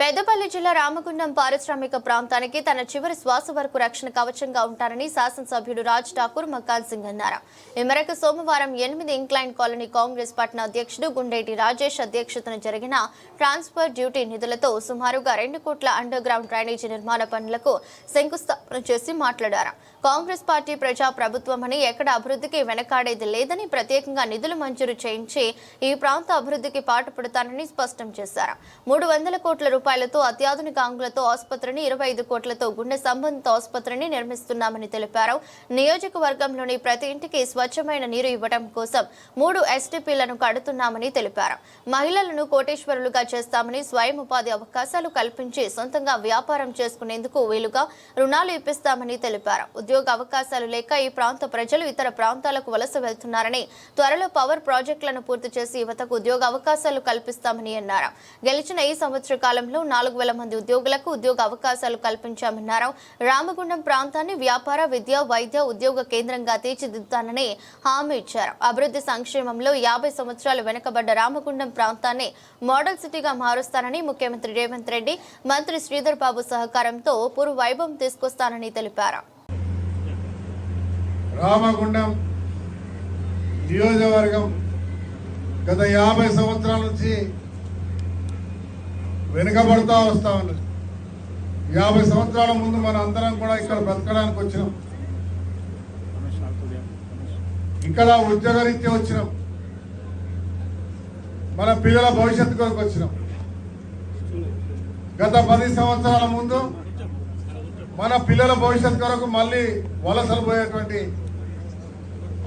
పెద్దపల్లి జిల్లా రామగుండం పారిశ్రామిక ప్రాంతానికి తన చివరి శ్వాస వరకు రక్షణ కవచంగా ఉంటారని శాసనసభ్యుడు రాజ్ ఠాకూర్ మకాన్ సింగ్ అన్నారు. ఈ మేరకు సోమవారం 8 ఇంక్లైన్ కాలనీ కాంగ్రెస్ పట్టణ అధ్యక్షుడు గుండేటి రాజేష్ అధ్యక్షతన జరిగిన ట్రాన్స్ఫర్ డ్యూటీ నిధులతో సుమారుగా 2 కోట్ల అండర్ గ్రౌండ్ డ్రైనేజీ నిర్మాణ పనులకు శంకుస్థాపన చేసి మాట్లాడారు. కాంగ్రెస్ పార్టీ ప్రజా ప్రభుత్వమని ఎక్కడ అభివృద్ధికి వెనకాడేది లేదని, ప్రత్యేకంగా నిధులు మంజూరు చేయించి ఈ ప్రాంత అభివృద్ధికి పాటుపడతానని స్పష్టం చేశారు. 300 కోట్ల రూపాయలతో అత్యాధునిక ఆంగ్లతో ఆసుపత్రిని, 25 కోట్లతో గుండె సంబంధిత ఆసుపత్రిని నిర్మిస్తున్నామని తెలిపారు. నియోజకవర్గంలోని ప్రతి ఇంటికి స్వచ్ఛమైన నీరు ఇవ్వడం కోసం 3 ఎస్టీపీలను కడుతున్నామని తెలిపారు. మహిళలను కోటేశ్వరులుగా చేస్తామని, స్వయం ఉపాధి అవకాశాలు కల్పించి సొంతంగా వ్యాపారం చేసుకునేందుకు వీలుగా రుణాలు ఇప్పిస్తామని తెలిపారు. ఉద్యోగ అవకాశాలు లేక ఈ ప్రాంత ప్రజలు ఇతర ప్రాంతాలకు వలస వెళ్తున్నారని, త్వరలో పవర్ ప్రాజెక్టులను పూర్తి చేసి యువతకు ఉద్యోగ అవకాశాలు కల్పిస్తామని అన్నారు. గెలిచిన ఈ సంవత్సర కాలంలో 4000 మంది ఉద్యోగులకు ఉద్యోగ అవకాశాలు కల్పించామన్నారు. రామగుండం ప్రాంతాన్ని వ్యాపార, విద్య, వైద్య, ఉద్యోగ కేంద్రంగా తీర్చిదిద్దుతానని హామీ ఇచ్చారు. అభివృద్ధి సంక్షేమంలో 50 సంవత్సరాలు వెనుకబడ్డ రామగుండం ప్రాంతాన్ని మోడల్ సిటీగా మారుస్తానని ముఖ్యమంత్రి రేవంత్ రెడ్డి, మంత్రి శ్రీధర్ బాబు సహకారంతో పూర్వ వైభవం తీసుకొస్తానని తెలిపారు. రామగుండం నియోజకవర్గం గత 50 సంవత్సరాల నుంచి వెనుకబడుతూ వస్తా ఉన్నది. 50 సంవత్సరాల ముందు మన అందరం కూడా ఇక్కడ బ్రతకడానికి వచ్చినాం, ఇక్కడ ఉద్యోగరీత్యా వచ్చినాం, మన పిల్లల భవిష్యత్తు కొరకు వచ్చినాం. గత 10 సంవత్సరాల ముందు మన పిల్లల భవిష్యత్తు కొరకు మళ్ళీ వలసలు పోయేటువంటి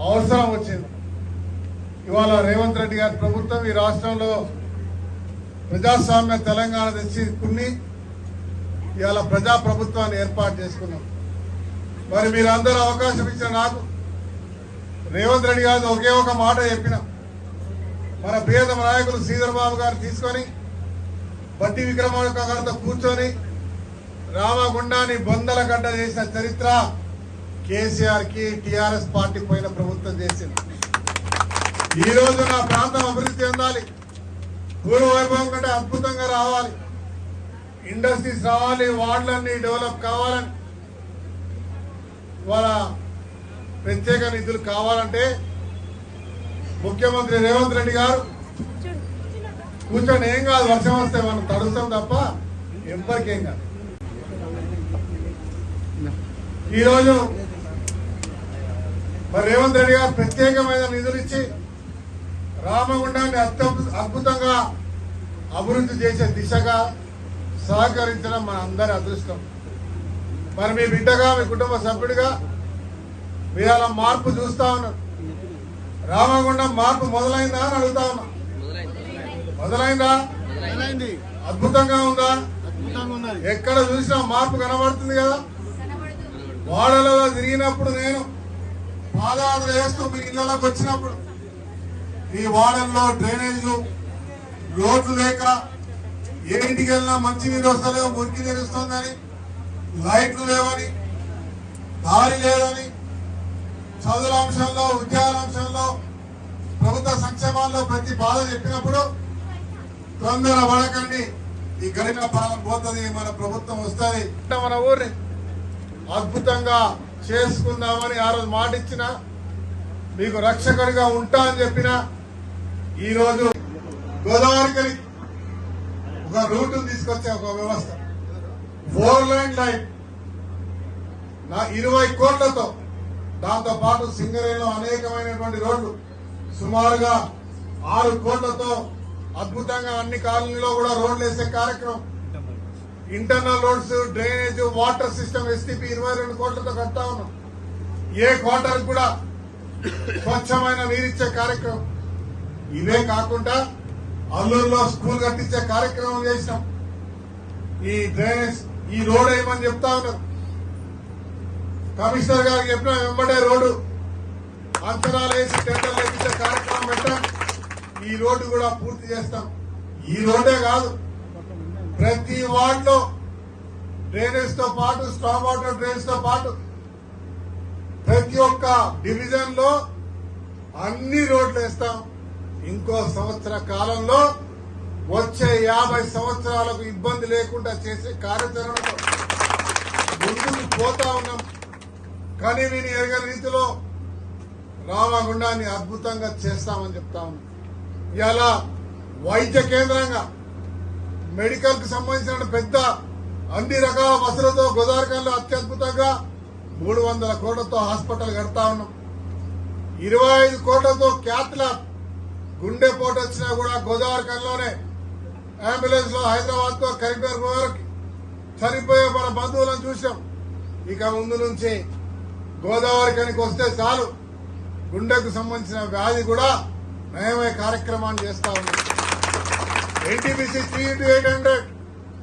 అవసరం వచ్చింది. ఇవాళ రేవంత్ రెడ్డి గారి ప్రభుత్వం ఈ రాష్ట్రంలో ప్రజాస్వామ్య తెలంగాణ తెచ్చుకుని ఇవాళ ప్రజా ప్రభుత్వాన్ని ఏర్పాటు చేసుకున్నాం. మరి మీరందరూ అవకాశం ఇచ్చిన నాకు రేవంత్ రెడ్డి గారు ఒకే ఒక మాట చెప్పిన, మన ప్రియతమ నాయకులు శ్రీధర్ బాబు గారు తీసుకొని బట్టి విక్రమార్క గారితో కూర్చొని రామగుండాన్ని బొందల గడ్డ చేసిన చరిత్ర కేసీఆర్ కి, టీఆర్ఎస్ పార్టీ పోయిన ప్రభుత్వం చేసింది. ఈ రోజు నా ప్రాంతం అభివృద్ధి చెందాలి, పూర్వ వైభవం కంటే అద్భుతంగా రావాలి, ఇండస్ట్రీస్ రావాలి, వార్డులన్నీ డెవలప్ కావాలని, వాళ్ళ ప్రత్యేక నిధులు కావాలంటే ముఖ్యమంత్రి రేవంత్ రెడ్డి గారు కూర్చొని ఏం కాదు, వర్షం వస్తే మనం తడుస్తాం తప్ప ఎవరికేం కాదు. ఈరోజు మరి రేవంత్ రెడ్డి గారు ప్రత్యేకమైన నిధులు ఇచ్చి రామగుండాన్ని అద్భుతంగా అభివృద్ధి చేసే దిశగా సహకరించడం మన అందరి అదృష్టం. మరి మీ బిడ్డగా, మీ కుటుంబ సభ్యుడిగా మీరు అలా మార్పు చూస్తా ఉన్నారు. రామగుండం మార్పు మొదలైందా అని అడుగుతా ఉన్నా. మొదలైందా? అద్భుతంగా ఉందా? ఎక్కడ చూసినా మార్పు కనబడుతుంది కదా. వాడలో తిరిగినప్పుడు, నేను పాదయాత్ర చేస్తూ మీ ఇళ్లలోకి వచ్చినప్పుడు ఈ వాడల్లో డ్రైనేజీలు, రోడ్లు లేక ఏ ఇంటికి వెళ్ళినా మంచి నీరు వస్తలేవు, మురికి నీరు వస్తుందని, లైట్లు లేవని, దారి లేదని, చదువుల అంశంలో, ఉద్యోగాల అంశంలో, ప్రభుత్వ సంక్షేమాల్లో ప్రతి బాధ చెప్పినప్పుడు తొందర పడకండి, ఈ గడిన పాలన పోతుంది, మన ప్రభుత్వం వస్తుంది, మన ఊరిని అద్భుతంగా చేసుకుందామని ఆ రోజు మాట ఇచ్చిన, మీకు రక్షకుడిగా ఉంటా అని చెప్పిన, ఈ రోజు గోదావరికి ఒక రూట్ తీసుకొచ్చే ఒక వ్యవస్థ, 4 లైన్ లైన్ 20 కోట్లతో, దాంతో పాటు సింగరేణిలో అనేకమైనటువంటి రోడ్లు సుమారుగా 6 కోట్లతో అద్భుతంగా అన్ని కాలనీలో కూడా రోడ్లు వేసే కార్యక్రమం, internal roads, drainage, water system STP 22 కోట్లతో కడతా ఉన్నాం. ఏ క్వార్టర్ కూడా స్వచ్ఛమైన నీరిచ్చే కార్యక్రమం. ఇవే కాకుండా అల్లూరులో స్కూల్ కట్టించే కార్యక్రమం చేసినాం. ఈ డ్రైనేజ్, ఈ రోడ్ వేయమని చెప్తా ఉన్నారు. కమిషనర్ గారికి చెప్పినా వెంబడే రోడ్డు అంచనాలు వేసి టెండర్లు వేయించే కార్యక్రమం పెట్టాం. ఈ రోడ్డు కూడా పూర్తి చేస్తాం. ఈ రోడ్డే కాదు, ప్రతి వార్డులో డ్రైనేజ్ తో పాటు, స్టామ్ వాటర్ డ్రైనేజ్ తో పాటు ప్రతి ఒక్క డివిజన్ లో అన్ని రోడ్లు వేస్తాం. ఇంకో సంవత్సర కాలంలో వచ్చే 50 సంవత్సరాలకు ఇబ్బంది లేకుండా చేసే కార్యాచరణతో ముందుకు పోతా ఉన్నాం. కానీ విని ఎరగని రీతిలో రామగుండాన్ని అద్భుతంగా చేస్తామని చెప్తా ఉన్నాం. ఇలా వైద్య కేంద్రంగా మెడికల్ కు సంబంధించిన పెద్ద అన్ని రకాల వసతులతో గోదావరిఖనిలో అత్యద్భుతంగా 300 కోట్లతో హాస్పిటల్ కడతా ఉన్నాం. 25 కోట్లతో క్యాథ్లాబ్ గుండె పోటు వచ్చినా కూడా గోదావరిఖనిలోనే అంబులెన్స్ లో హైదరాబాద్ తో కరీంనగర్ వరకు చనిపోయే మన బంధువులను చూసాం. ఇక ముందు నుంచి గోదావరిఖనికి వస్తే చాలు గుండెకు సంబంధించిన వ్యాధి కూడా నయమయ్యే కార్యక్రమాన్ని చేస్తా ఉన్నాం. NTPC 3 into 800